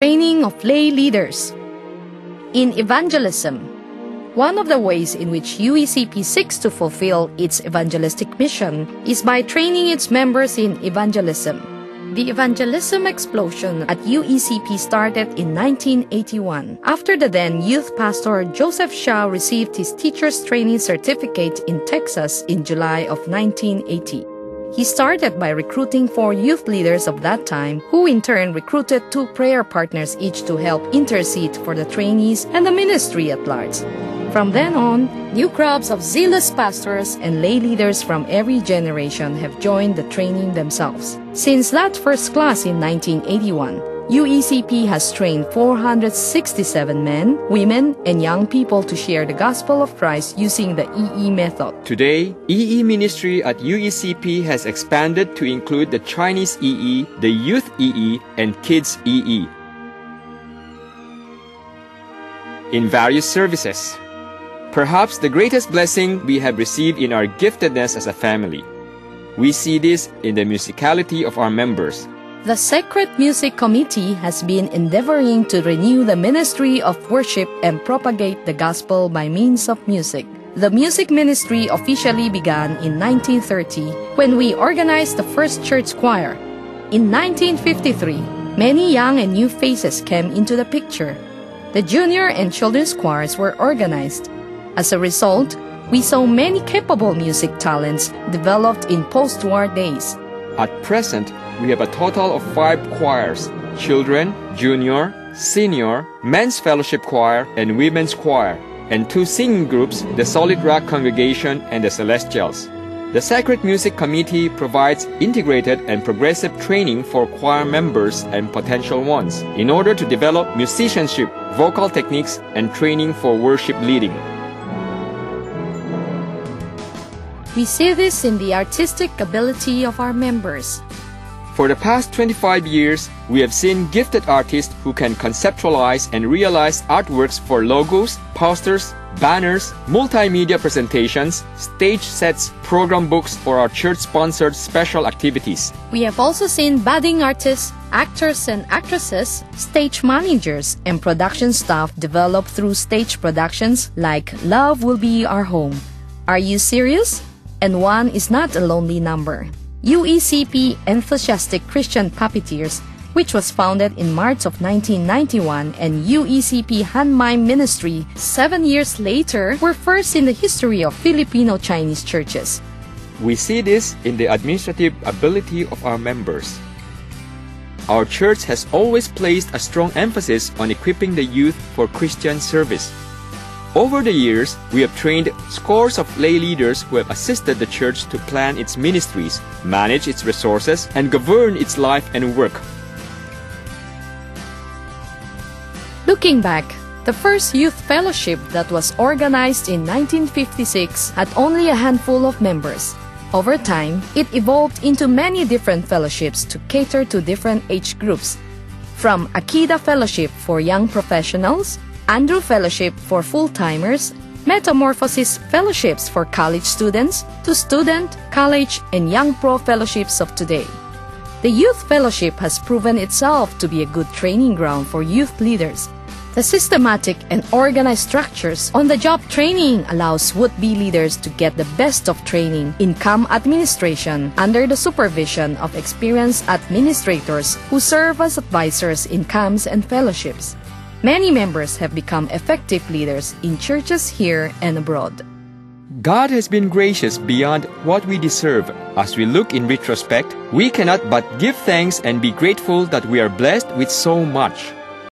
Training of lay leaders. In evangelism, one of the ways in which UECP seeks to fulfill its evangelistic mission is by training its members in evangelism. The evangelism explosion at UECP started in 1981 after the then youth pastor Joseph Shaw received his teacher's training certificate in Texas in July of 1980. He started by recruiting 4 youth leaders of that time, who in turn recruited 2 prayer partners each to help intercede for the trainees and the ministry at large. From then on, new crowds of zealous pastors and lay leaders from every generation have joined the training themselves. Since that first class in 1981, UECP has trained 467 men, women, and young people to share the gospel of Christ using the EE method. Today, EE ministry at UECP has expanded to include the Chinese EE, the Youth EE, and Kids EE. In various services. Perhaps the greatest blessing we have received in our giftedness as a family. We see this in the musicality of our members. The Sacred Music Committee has been endeavoring to renew the ministry of worship and propagate the gospel by means of music. The music ministry officially began in 1930 when we organized the first church choir. In 1953, many young and new faces came into the picture. The junior and children's choirs were organized. As a result, we saw many capable music talents developed in post-war days. At present, we have a total of 5 choirs: children, junior, senior, men's fellowship choir, and women's choir, and 2 singing groups, the Solid Rock Congregation and the Celestials. The Sacred Music Committee provides integrated and progressive training for choir members and potential ones in order to develop musicianship, vocal techniques, and training for worship leading. We see this in the artistic ability of our members. For the past 25 years, we have seen gifted artists who can conceptualize and realize artworks for logos, posters, banners, multimedia presentations, stage sets, program books, or our church-sponsored special activities. We have also seen budding artists, actors and actresses, stage managers, and production staff develop through stage productions like Love Will Be Our Home, Are You Serious? And One Is Not a Lonely Number. UECP Enthusiastic Christian Puppeteers, which was founded in March of 1991, and UECP Hanmai Ministry 7 years later, were first in the history of Filipino-Chinese churches. We see this in the administrative ability of our members. Our church has always placed a strong emphasis on equipping the youth for Christian service. Over the years, we have trained scores of lay leaders who have assisted the church to plan its ministries, manage its resources, and govern its life and work. Looking back, the first youth fellowship that was organized in 1956 had only a handful of members. Over time, it evolved into many different fellowships to cater to different age groups, from Akida Fellowship for young professionals, Andrew Fellowship for full-timers, Metamorphosis Fellowships for college students, to student, college, and young pro fellowships of today. The Youth Fellowship has proven itself to be a good training ground for youth leaders. The systematic and organized structures on-the-job training allows would-be leaders to get the best of training in CAM administration under the supervision of experienced administrators who serve as advisors in CAMs and fellowships. Many members have become effective leaders in churches here and abroad. God has been gracious beyond what we deserve. As we look in retrospect, we cannot but give thanks and be grateful that we are blessed with so much.